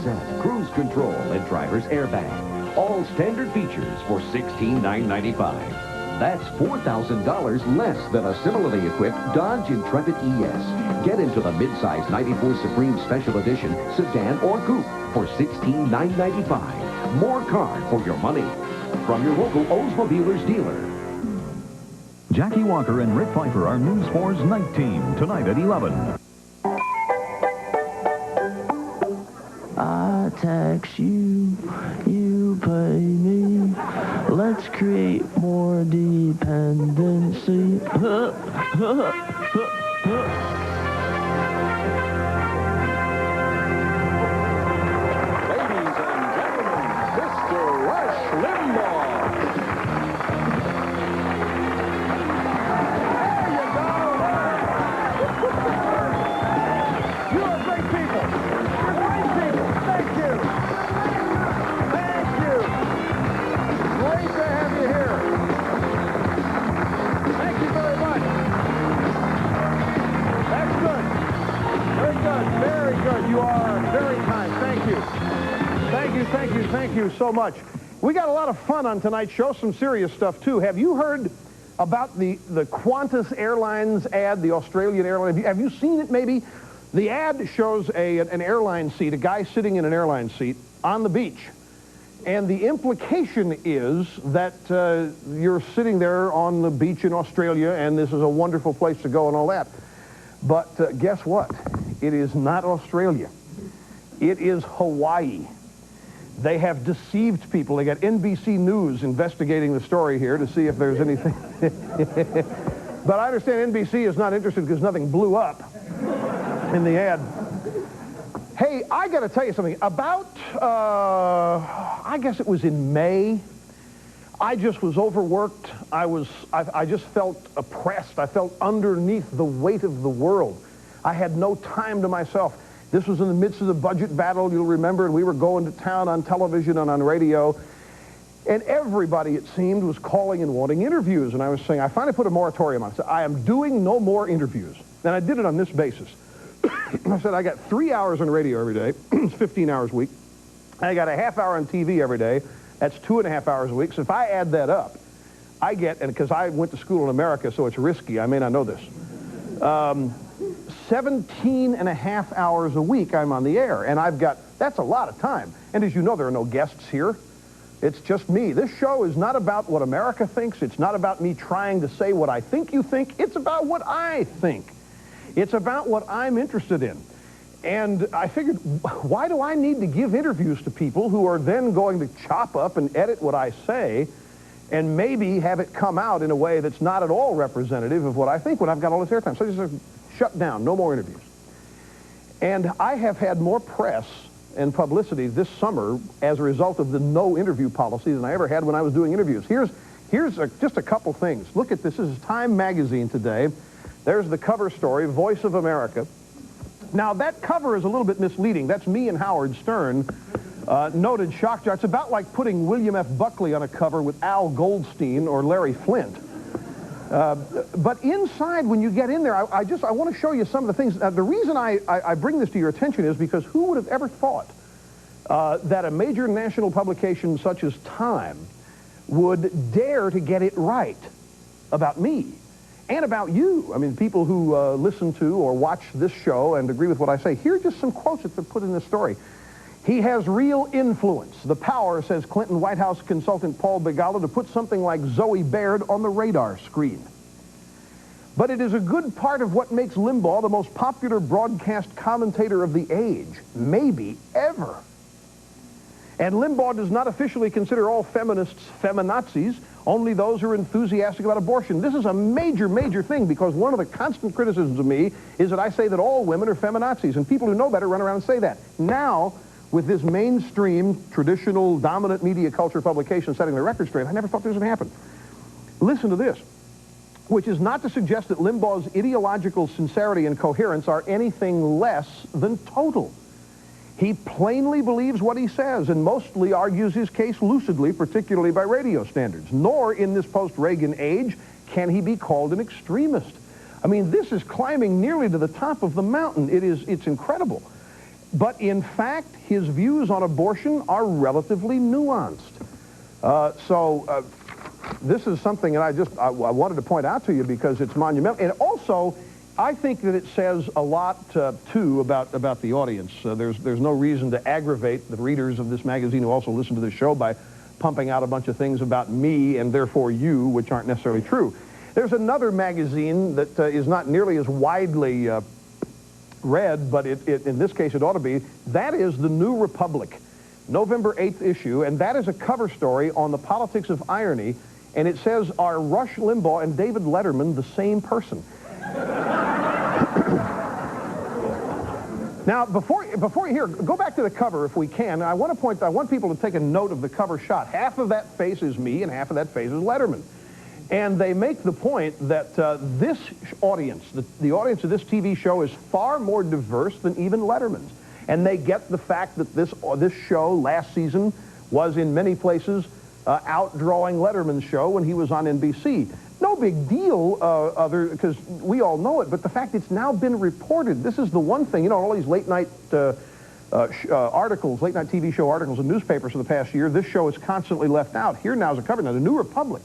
present cruise control and driver's airbag. All standard features for $16,995. That's $4,000 less than a similarly equipped Dodge Intrepid ES. Get into the midsize 94 Supreme Special Edition sedan or coupe for $16,995. More car for your money. From your local Oldsmobilers dealer. Jackie Walker and Rick Pfeiffer are News 4's Night Team, tonight at 11. I tax you, you pay me. Let's create more dependency. Ladies and gentlemen, Mr. Rush Limbaugh. You are great people. You're great people. Thank you. Thank you. Great to have you here. Thank you very much. That's good. Very good. Very good. You are very kind. Thank you. Thank you, thank you, thank you so much. We got a lot of fun on tonight's show, some serious stuff, too. Have you heard about the Qantas Airlines ad, the Australian airline? Have you seen it, maybe? The ad shows an airline seat, a guy sitting in an airline seat on the beach. And the implication is that you're sitting there on the beach in Australia, and this is a wonderful place to go and all that. But guess what? It is not Australia. It is Hawaii. They have deceived people. They got NBC News investigating the story here to see if there's anything. But I understand NBC is not interested because nothing blew up in the ad. Hey, I got to tell you something. About, I guess it was in May, I just was overworked. I just felt oppressed. I felt underneath the weight of the world. I had no time to myself. This was in the midst of the budget battle, you'll remember, and we were going to town on television and on radio. And everybody, it seemed, was calling and wanting interviews. And I was saying, I finally put a moratorium on it. I said, I am doing no more interviews. And I did it on this basis. I said, I got 3 hours on radio every day. It's 15 hours a week. And I got a half hour on TV every day. That's 2.5 hours a week. So if I add that up, I get, and because I went to school in America, so it's risky, I may not know this, 17.5 hours a week I'm on the air. And I've got, that's a lot of time. And as you know, there are no guests here. It's just me. This show is not about what America thinks. It's not about me trying to say what I think you think. It's about what I think. It's about what I'm interested in. And I figured, why do I need to give interviews to people who are then going to chop up and edit what I say and maybe have it come out in a way that's not at all representative of what I think when I've got all this airtime? So I just shut down, no more interviews. And I have had more press and publicity this summer as a result of the no interview policy than I ever had when I was doing interviews. Here's just a couple things. Look at this. This is Time magazine today. There's the cover story, Voice of America. Now, that cover is a little bit misleading. That's me and Howard Stern, noted shock jock. It's about like putting William F. Buckley on a cover with Al Goldstein or Larry Flint. But inside, when you get in there, I want to show you some of the things. The reason I bring this to your attention is because who would have ever thought that a major national publication such as Time would dare to get it right about me and about you? I mean, people who listen to or watch this show and agree with what I say. Here are just some quotes that they're put in this story. He has real influence. The power, says Clinton White House consultant Paul Begala, to put something like Zoe Baird on the radar screen. But it is a good part of what makes Limbaugh the most popular broadcast commentator of the age, maybe ever. And Limbaugh does not officially consider all feminists feminazis, only those who are enthusiastic about abortion. This is a major, major thing, because one of the constant criticisms of me is that I say that all women are feminazis, and people who know better run around and say that. Now, with this mainstream, traditional, dominant media culture publication setting the record straight, I never thought this would happen. Listen to this, which is not to suggest that Limbaugh's ideological sincerity and coherence are anything less than total. He plainly believes what he says and mostly argues his case lucidly, particularly by radio standards. Nor in this post-Reagan age can he be called an extremist. I mean, this is climbing nearly to the top of the mountain. It's incredible. But in fact, his views on abortion are relatively nuanced. This is something that I wanted to point out to you because it's monumental. And also, I think that it says a lot, too, about the audience. There's no reason to aggravate the readers of this magazine who also listen to this show by pumping out a bunch of things about me and therefore you, which aren't necessarily true. There's another magazine that is not nearly as widely read, but in this case it ought to be. That is the New Republic, November 8th issue, and that is a cover story on the politics of irony, and it says, are Rush Limbaugh and David Letterman the same person? Now, before you hear, go back to the cover if we can. I want people to take a note of the cover shot. Half of that face is me and half of that face is Letterman. And they make the point that this audience, the audience of this TV show is far more diverse than even Letterman's. And they get the fact that this show last season was in many places outdrawing Letterman's show when he was on NBC. No big deal, because we all know it, but the fact it's now been reported, this is the one thing, you know, all these late night articles, late night TV show articles in newspapers for the past year, this show is constantly left out. Here now is a cover. Now, the New Republic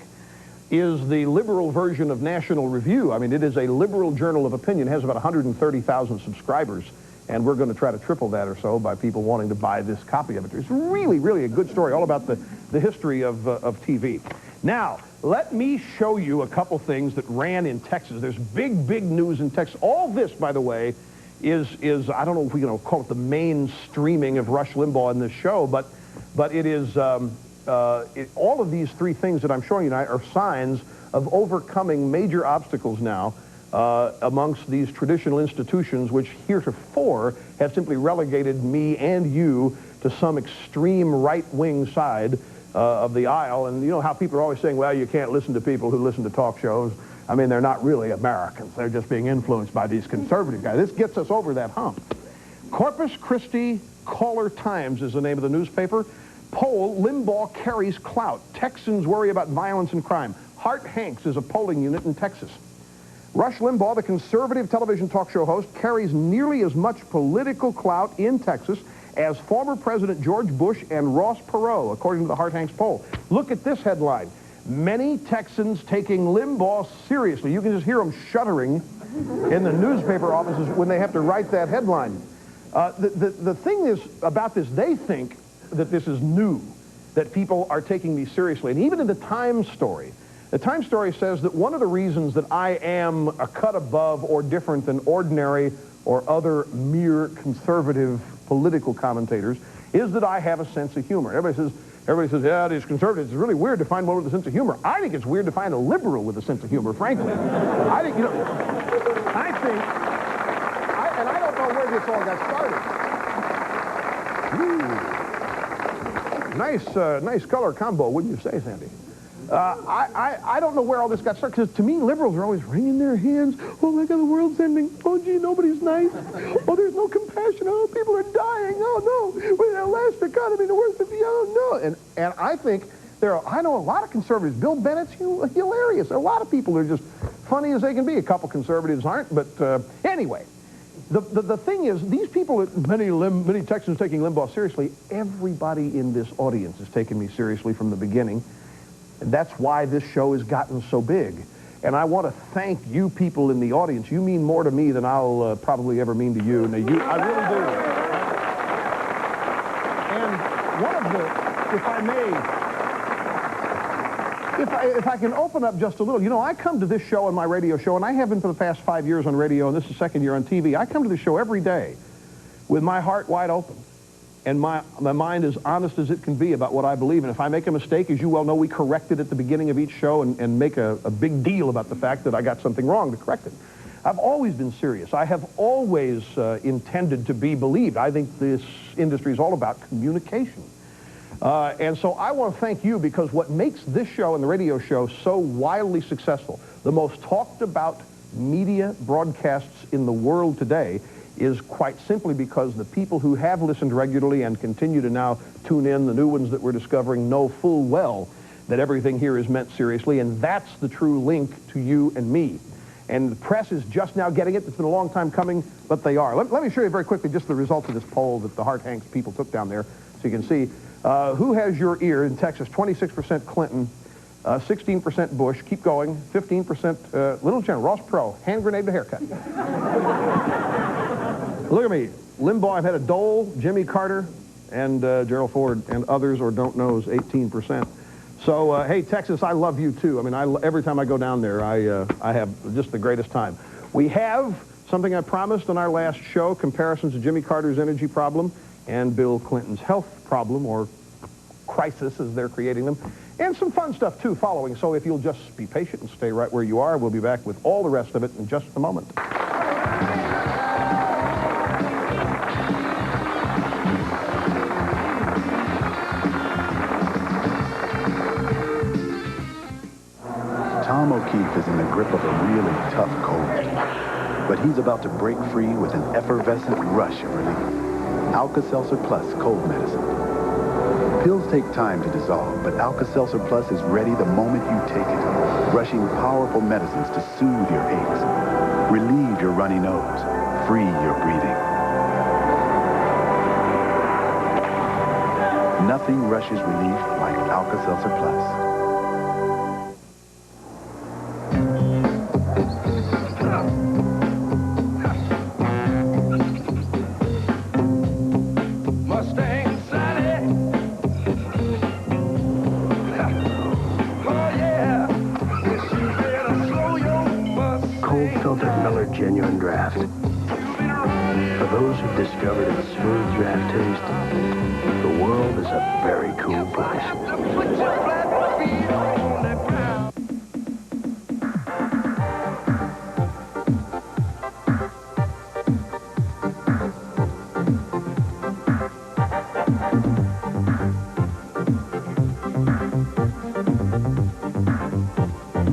is the liberal version of National Review. I mean, it is a liberal journal of opinion. It has about 130,000 subscribers, and we're going to try to triple that or so by people wanting to buy this copy of it. It's really, really a good story, all about the history of TV. Now, let me show you a couple things that ran in Texas. There's big, big news in Texas. All this, by the way, is I don't know if we can call it the mainstreaming of Rush Limbaugh in this show, but it is... all of these three things that I'm showing you tonight are signs of overcoming major obstacles now amongst these traditional institutions which heretofore have simply relegated me and you to some extreme right-wing side of the aisle. And you know how people are always saying, well, you can't listen to people who listen to talk shows. I mean, they're not really Americans. They're just being influenced by these conservative guys. This gets us over that hump. Corpus Christi Caller-Times is the name of the newspaper. Poll, Limbaugh carries clout. Texans worry about violence and crime. Hart Hanks is a polling unit in Texas. Rush Limbaugh, the conservative television talk show host, carries nearly as much political clout in Texas as former President George Bush and Ross Perot, according to the Hart Hanks poll. Look at this headline. Many Texans taking Limbaugh seriously. You can just hear them shuddering in the newspaper offices when they have to write that headline. The thing is about this, they think that this is new, that people are taking me seriously. And even in the Times story, the Times story says that one of the reasons that I am a cut above or different than ordinary or other mere conservative political commentators is that I have a sense of humor. Everybody says, yeah, these conservatives, it's really weird to find one with a sense of humor. I think it's weird to find a liberal with a sense of humor, frankly. I think, and I don't know where this all got started. Ooh. Nice color combo, wouldn't you say, Sandy? I don't know where all this got started, because to me, liberals are always wringing their hands. Oh, my God, the world's ending. Oh, gee, nobody's nice. Oh, there's no compassion. Oh, people are dying. Oh, no. We're the last economy in the world. Oh, no. And I think I know a lot of conservatives. Bill Bennett's hilarious. A lot of people are just funny as they can be. A couple conservatives aren't, but anyway. The thing is, these people, many Texans taking Limbaugh seriously, everybody in this audience has taken me seriously from the beginning. And that's why this show has gotten so big. And I want to thank you people in the audience. You mean more to me than I'll probably ever mean to you. Now, I really do. And one of the, if I may, if I can open up just a little, you know, I come to this show on my radio show, and I have been for the past 5 years on radio, and this is the second year on TV. I come to the show every day with my heart wide open. And my mind is honest as it can be about what I believe. And if I make a mistake, as you well know, we correct it at the beginning of each show and make a big deal about the fact that I got something wrong to correct it. I've always been serious. I have always intended to be believed. I think this industry is all about communication. And so I want to thank you, because what makes this show and the radio show so wildly successful, the most talked about media broadcasts in the world today, is quite simply because the people who have listened regularly and continue to now tune in, the new ones that we're discovering, know full well that everything here is meant seriously, and that's the true link to you and me. And the press is just now getting it. It's been a long time coming, but they are. Let me show you very quickly just the results of this poll that the Hart-Hanks people took down there so you can see. Who has your ear in Texas? 26% Clinton, 16% Bush. Keep going. 15% Little General. Ross Perot. Hand grenade to haircut. Look at me. Limbaugh, I've had a Dole, Jimmy Carter, and Gerald Ford, and others or don't knows, 18%. So, hey, Texas, I love you, too. I mean, every time I go down there, I have just the greatest time. We have something I promised on our last show, comparisons of Jimmy Carter's energy problem and Bill Clinton's health problem, or crisis as they're creating them, and some fun stuff, too, following. So if you'll just be patient and stay right where you are, we'll be back with all the rest of it in just a moment. Tom O'Keefe is in the grip of a really tough cold, but he's about to break free with an effervescent rush of relief. Alka-Seltzer Plus cold medicine. Pills take time to dissolve, but Alka-Seltzer Plus is ready the moment you take it, rushing powerful medicines to soothe your aches, relieve your runny nose, free your breathing. Nothing rushes relief like Alka-Seltzer Plus. Genuine draft. For those who've discovered its smooth draft taste, the world is a very cool place.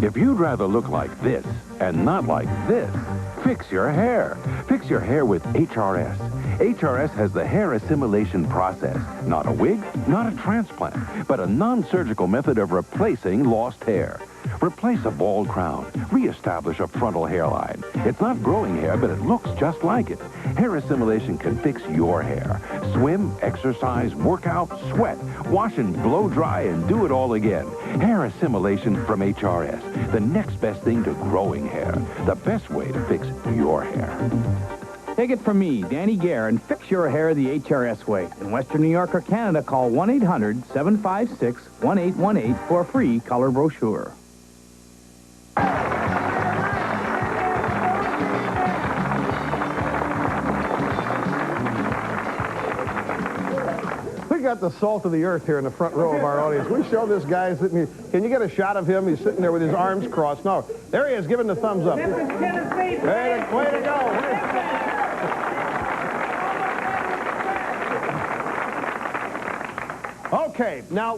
If you'd rather look like this and not like this, fix your hair. Fix your hair with HRS. HRS has the hair assimilation process. Not a wig, not a transplant, but a non-surgical method of replacing lost hair. Replace a bald crown. Reestablish a frontal hairline. It's not growing hair, but it looks just like it. Hair assimilation can fix your hair. Swim, exercise, work out, sweat, wash and blow dry, and do it all again. Hair assimilation from HRS. The next best thing to growing hair. The best way to fix your hair. Take it from me, Danny Gare, and fix your hair the HRS way. In Western New York or Canada, call 1-800-756-1818 for a free color brochure. We got the salt of the earth here in the front row of our audience. We show this guy sitting. Can you get a shot of him? He's sitting there with his arms crossed. No, there he is, giving the thumbs up. Way to go. Okay, now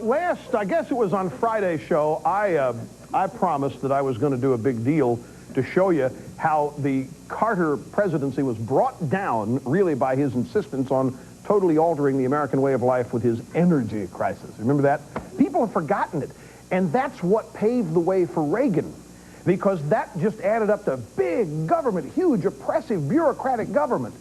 I guess it was on Friday's show, I promised that I was going to do a big deal to show you how the Carter presidency was brought down really by his insistence on totally altering the American way of life with his energy crisis. Remember that? People have forgotten it. And that's what paved the way for Reagan, because that just added up to big government, huge, oppressive, bureaucratic government.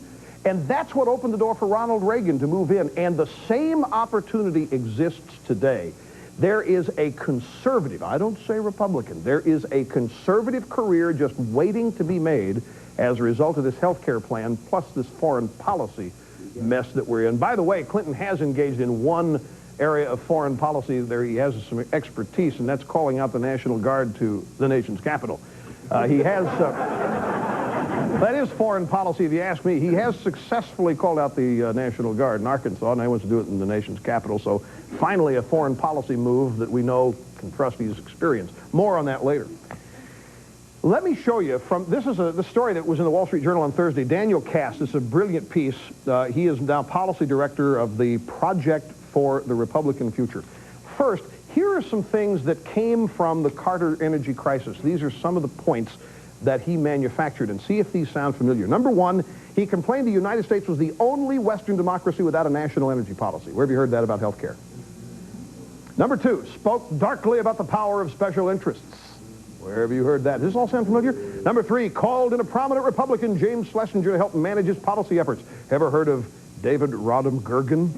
And that's what opened the door for Ronald Reagan to move in. And the same opportunity exists today. There is a conservative, I don't say Republican, there is a conservative career just waiting to be made as a result of this health care plan, plus this foreign policy mess that we're in. By the way, Clinton has engaged in one area of foreign policy there he has some expertise, and that's calling out the National Guard to the nation's capital. He has... that is foreign policy, if you ask me. He has successfully called out the National Guard in Arkansas, and he wants to do it in the nation's capital. So finally a foreign policy move that we know can trust his experience. More on that later. Let me show you from, this is the story that was in the Wall Street Journal on Thursday. Daniel Cass, this is a brilliant piece. He is now policy director of the Project for the Republican Future. First, here are some things that came from the Carter energy crisis. These are some of the points that he manufactured, and see if these sound familiar. Number one, he complained the United States was the only Western democracy without a national energy policy. Where have you heard that about health care? Number two, spoke darkly about the power of special interests. Where have you heard that? Does this all sound familiar? Number 3, called in a prominent Republican, James Schlesinger, to help manage his policy efforts. Ever heard of David Rodham Gergen?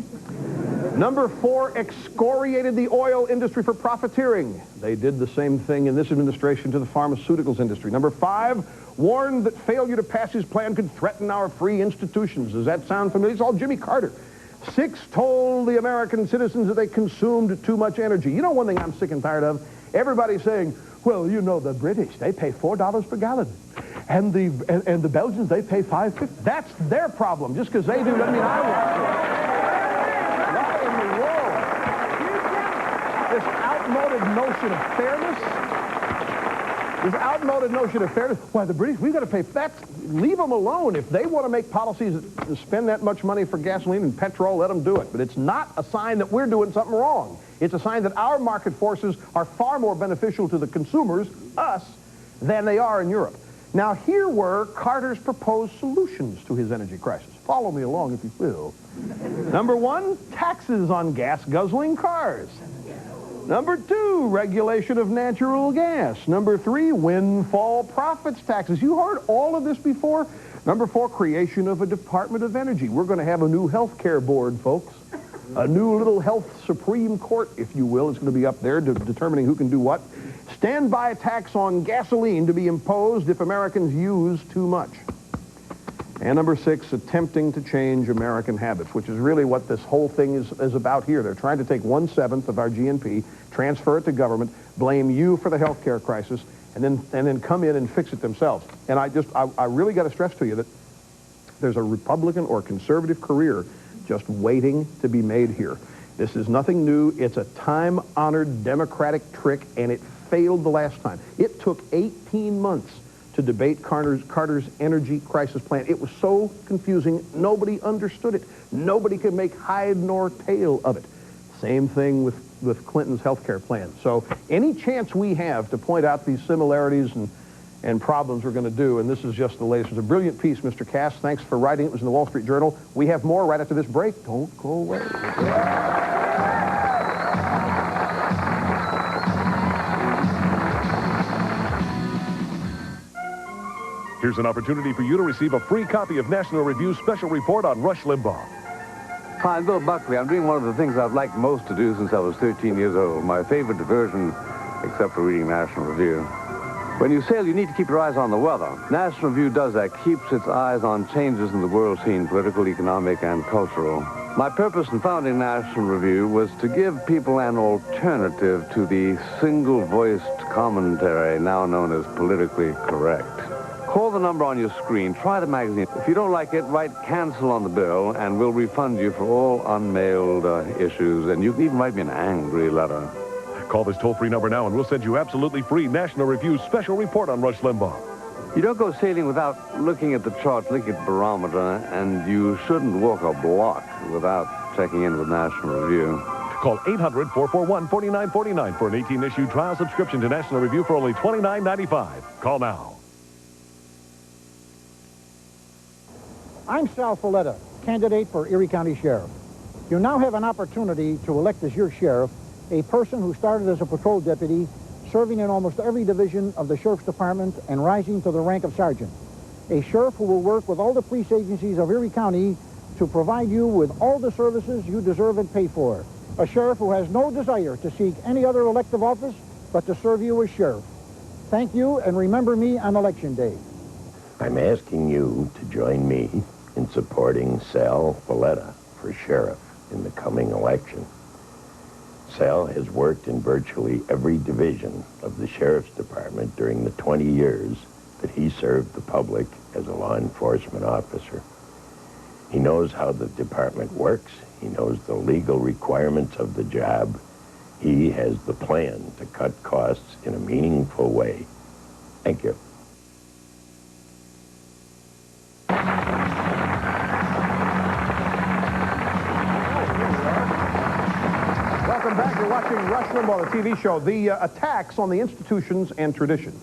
Number 4, excoriated the oil industry for profiteering. They did the same thing in this administration to the pharmaceuticals industry. Number 5, warned that failure to pass his plan could threaten our free institutions. Does that sound familiar? It's all Jimmy Carter. 6, told the American citizens that they consumed too much energy. You know one thing I'm sick and tired of? Everybody's saying, well, you know, the British, they pay $4 per gallon. And the Belgians, they pay $5.50. That's their problem. Just because they do doesn't mean I want to. What in the world? This outmoded notion of fairness. This outmoded notion of fairness. Why, the British, we've got to pay. Leave them alone. If they want to make policies that spend that much money for gasoline and petrol, let them do it. But it's not a sign that we're doing something wrong. It's a sign that our market forces are far more beneficial to the consumers, us, than they are in Europe. Now, here were Carter's proposed solutions to his energy crisis. Follow me along, if you will. Number 1, taxes on gas-guzzling cars. Number 2, regulation of natural gas. Number 3, windfall profits taxes. You heard all of this before? Number 4, creation of a Department of Energy. We're going to have a new health care board, folks. A new little health Supreme Court, if you will, is going to be up there determining who can do what. Standby tax on gasoline to be imposed if Americans use too much. And number 6, attempting to change American habits, which is really what this whole thing is about here. They're trying to take 1/7 of our GNP, transfer it to government, blame you for the health care crisis, and then come in and fix it themselves. And I really got to stress to you that there's a Republican or conservative career just waiting to be made here. This is nothing new. It's a time-honored Democratic trick, and it failed the last time. It took 18 months to debate Carter's energy crisis plan. It was so confusing, nobody understood it. Nobody could make hide nor tail of it. Same thing with Clinton's health care plan. So any chance we have to point out these similarities and problems we're going to do, and this is just the latest. It's a brilliant piece, Mr. Cass. Thanks for writing it. It was in the Wall Street Journal. We have more right after this break. Don't go away. Here's an opportunity for you to receive a free copy of National Review's special report on Rush Limbaugh. Hi, I'm Bill Buckley. I'm doing one of the things I've liked most to do since I was 13 years old. My favorite diversion, except for reading National Review. When you sail, you need to keep your eyes on the weather. National Review does that, keeps its eyes on changes in the world scene, political, economic, and cultural. My purpose in founding National Review was to give people an alternative to the single-voiced commentary now known as politically correct. Call the number on your screen. Try the magazine. If you don't like it, write cancel on the bill, and we'll refund you for all unmailed issues. And you can even write me an angry letter. Call this toll-free number now, and we'll send you absolutely free National Review's special report on Rush Limbaugh. You don't go sailing without looking at the charts, looking at the barometer, and you shouldn't walk a block without checking in with National Review. Call 800-441-4949 for an 18-issue trial subscription to National Review for only $29.95. Call now. I'm Sal Folletta, candidate for Erie County Sheriff. You now have an opportunity to elect as your sheriff a person who started as a patrol deputy, serving in almost every division of the Sheriff's Department and rising to the rank of sergeant. A sheriff who will work with all the police agencies of Erie County to provide you with all the services you deserve and pay for. A sheriff who has no desire to seek any other elective office but to serve you as sheriff. Thank you, and remember me on Election Day. I'm asking you to join me in supporting Sal Folletta for sheriff in the coming election. Sal has worked in virtually every division of the Sheriff's Department during the 20 years that he served the public as a law enforcement officer. He knows how the department works. He knows the legal requirements of the job. He has the plan to cut costs in a meaningful way. Thank you. Welcome back. You're watching Rush Limbaugh, the TV show. The attacks on the institutions and traditions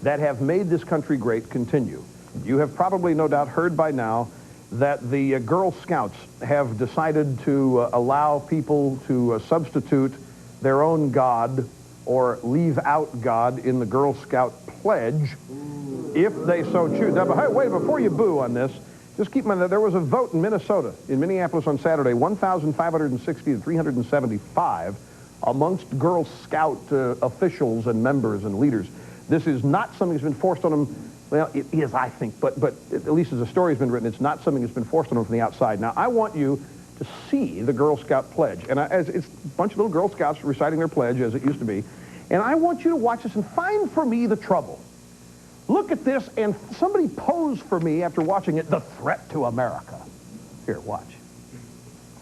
that have made this country great continue. You have probably no doubt heard by now that the Girl Scouts have decided to allow people to substitute their own God or leave out God in the Girl Scout pledge if they so choose. Now, hey, wait, before you boo on this, just keep in mind that there was a vote in Minnesota, in Minneapolis on Saturday, 1,560 to 375 amongst Girl Scout officials and members and leaders. This is not something that's been forced on them. Well, it is, I think, but at least as the story's been written, it's not something that's been forced on them from the outside. Now, I want you to see the Girl Scout pledge. And it's a bunch of little Girl Scouts reciting their pledge, as it used to be. And I want you to watch this and find for me the trouble. Look at this, and somebody pose for me after watching it, the threat to America. Here, watch.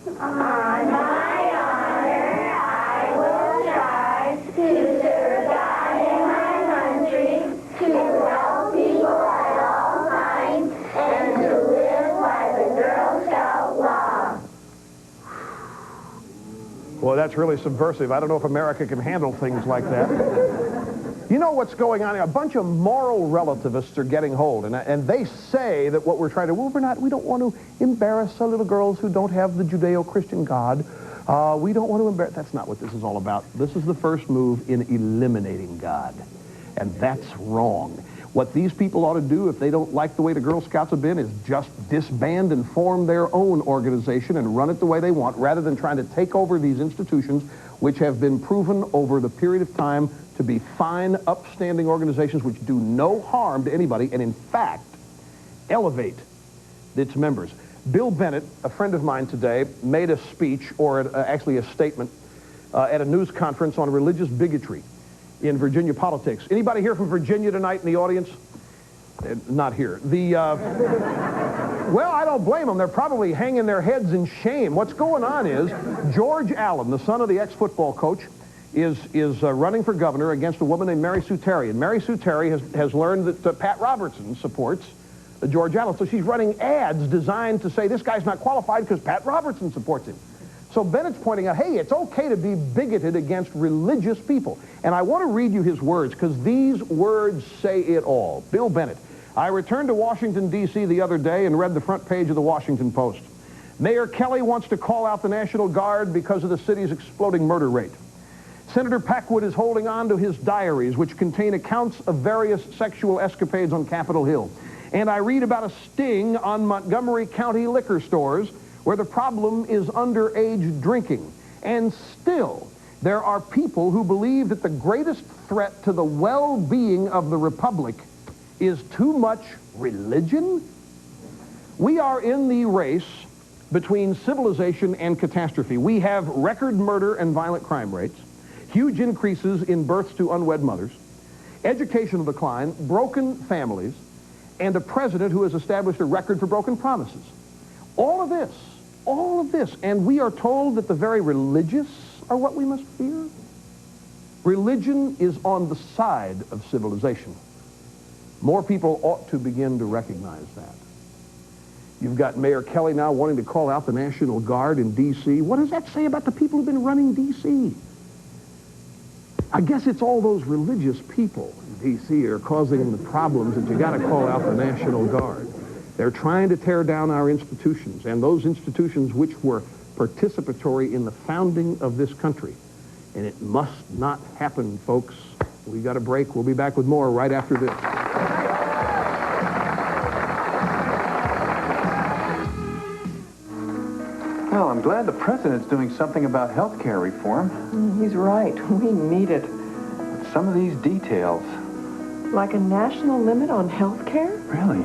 On my honor, I will try to serve God and my country, to help people at all times, and to live by the Girl Scout law. Well, that's really subversive. I don't know if America can handle things like that. You know what's going on here? A bunch of moral relativists are getting hold, and they say that what we're trying to, well, we don't want to embarrass our little girls who don't have the Judeo-Christian God. We don't want to embarrass. That's not what this is all about. This is the first move in eliminating God, and that's wrong. What these people ought to do, if they don't like the way the Girl Scouts have been, is just disband and form their own organization and run it the way they want, rather than trying to take over these institutions, which have been proven over the period of time to be fine, upstanding organizations which do no harm to anybody and, in fact, elevate its members. Bill Bennett, a friend of mine today, made a speech, or actually a statement, at a news conference on religious bigotry in Virginia politics. Anybody here from Virginia tonight in the audience? Not here. Well, I don't blame them. They're probably hanging their heads in shame. What's going on is George Allen, the son of the ex-football coach, is running for governor against a woman named Mary Sue Terry. And Mary Sue Terry has learned that Pat Robertson supports George Allen. So she's running ads designed to say this guy's not qualified because Pat Robertson supports him. So Bennett's pointing out, hey, it's okay to be bigoted against religious people. And I want to read you his words, because these words say it all. Bill Bennett: I returned to Washington, D.C. the other day and read the front page of the Washington Post. Mayor Kelly wants to call out the National Guard because of the city's exploding murder rate. Senator Packwood is holding on to his diaries, which contain accounts of various sexual escapades on Capitol Hill. And I read about a sting on Montgomery County liquor stores where the problem is underage drinking. And still, there are people who believe that the greatest threat to the well-being of the Republic is too much religion? We are in the race between civilization and catastrophe. We have record murder and violent crime rates, huge increases in births to unwed mothers, educational decline, broken families, and a president who has established a record for broken promises. All of this, and we are told that the very religious are what we must fear? Religion is on the side of civilization. More people ought to begin to recognize that. You've got Mayor Kelly now wanting to call out the National Guard in D.C. What does that say about the people who've been running D.C.? I guess it's all those religious people in D.C. are causing the problems that you got to call out the National Guard. They're trying to tear down our institutions, and those institutions which were participatory in the founding of this country. And it must not happen, folks. We got a break. We'll be back with more right after this. Well, I'm glad the president's doing something about health care reform. He's right. We need it. Some of these details. Like a national limit on health care? Really?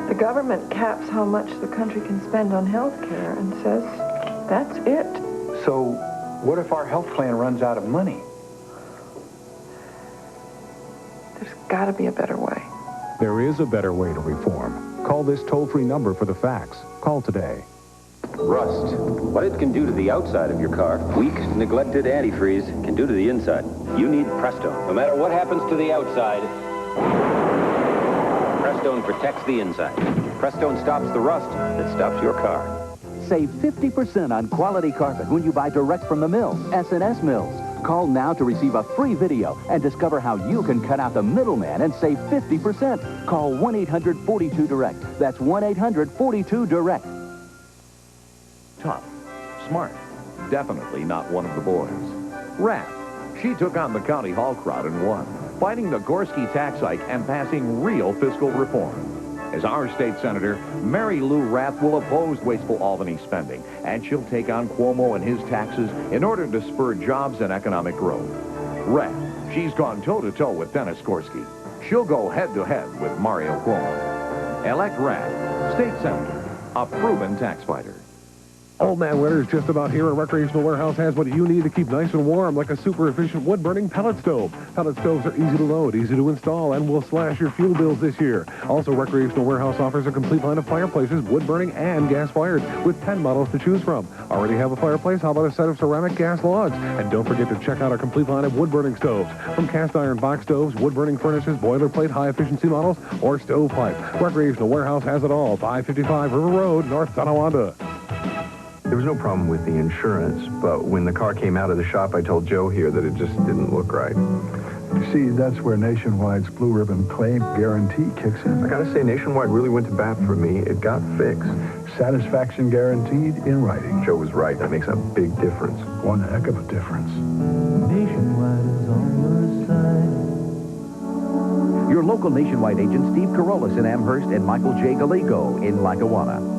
The government caps how much the country can spend on health care and says that's it. So what if our health plan runs out of money? There's got to be a better way. There is a better way to reform. Call this toll-free number for the facts. Call today. Rust. What it can do to the outside of your car, weak, neglected antifreeze can do to the inside. You need Prestone. No matter what happens to the outside, Prestone protects the inside. Prestone stops the rust that stops your car. Save 50% on quality carpet when you buy direct from the mills, S&S Mills. Call now to receive a free video and discover how you can cut out the middleman and save 50%. Call 1-800-42-DIRECT. That's 1-800-42-DIRECT. Tough, smart, definitely not one of the boys. Wrath, she took on the county hall crowd and won, fighting the Gorski tax hike and passing real fiscal reform. As our state senator, Mary Lou Rath will oppose wasteful Albany spending, and she'll take on Cuomo and his taxes in order to spur jobs and economic growth. Rath, she's gone toe-to-toe with Dennis Gorski. She'll go head-to-head with Mario Cuomo. Elect Rath, state senator, a proven tax fighter. Old Man Winter's just about here, and Recreational Warehouse has what you need to keep nice and warm, like a super-efficient wood-burning pellet stove. Pellet stoves are easy to load, easy to install, and will slash your fuel bills this year. Also, Recreational Warehouse offers a complete line of fireplaces, wood-burning and gas-fired, with 10 models to choose from. Already have a fireplace? How about a set of ceramic gas logs? And don't forget to check out our complete line of wood-burning stoves. From cast-iron box stoves, wood-burning furnaces, boilerplate, high-efficiency models, or stovepipe. Recreational Warehouse has it all. 555 River Road, North Tonawanda. There was no problem with the insurance, but when the car came out of the shop, I told Joe here that it just didn't look right. You see, that's where Nationwide's Blue Ribbon Claim Guarantee kicks in. I gotta say, Nationwide really went to bat for me. It got fixed. Satisfaction guaranteed in writing. Joe was right. That makes a big difference. One heck of a difference. Nationwide is on your side. Your local Nationwide agent, Steve Carolus in Amherst, and Michael J. Gallego in Lackawanna.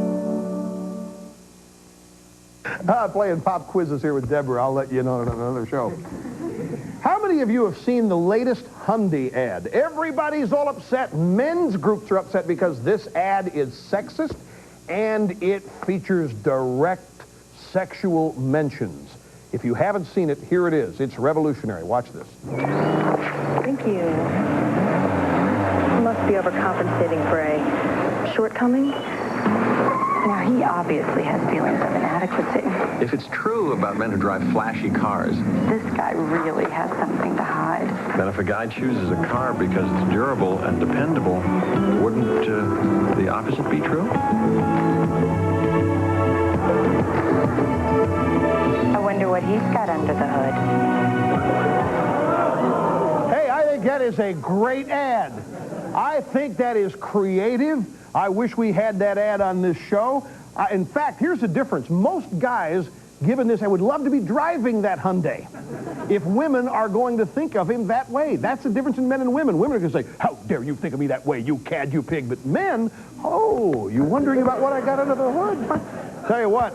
Playing pop quizzes here with Deborah. I'll let you know on another show. How many of you have seen the latest Hyundai ad? Everybody's all upset. Men's groups are upset because this ad is sexist and it features direct sexual mentions. If you haven't seen it, here it is. It's revolutionary. Watch this. Thank you. Must be overcompensating for a shortcoming. Now, he obviously has feelings of inadequacy. If it's true about men who drive flashy cars, This guy really has something to hide. then if a guy chooses a car because it's durable and dependable, wouldn't the opposite be true? I wonder what he's got under the hood. Hey, I think that is a great ad. I think that is creative. I wish we had that ad on this show. In fact, here's the difference. Most guys, given this, I would love to be driving that Hyundai if women are going to think of him that way. That's the difference in men and women. Women are going to say, how dare you think of me that way, you cad, you pig. But men, oh, you wondering about what I got under the hood? Tell you what,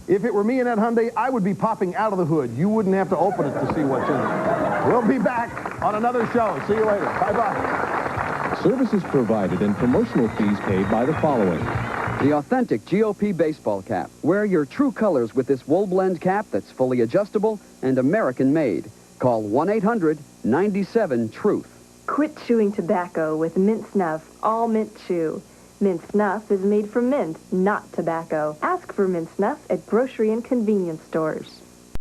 if it were me in that Hyundai, I would be popping out of the hood. You wouldn't have to open it to see what's in it. We'll be back on another show. See you later. Bye-bye. Services provided and promotional fees paid by the following. The authentic GOP baseball cap. Wear your true colors with this wool blend cap that's fully adjustable and American-made. Call 1-800-97-TRUTH. Quit chewing tobacco with mint snuff, all mint chew. Mint snuff is made from mint, not tobacco. Ask for mint snuff at grocery and convenience stores.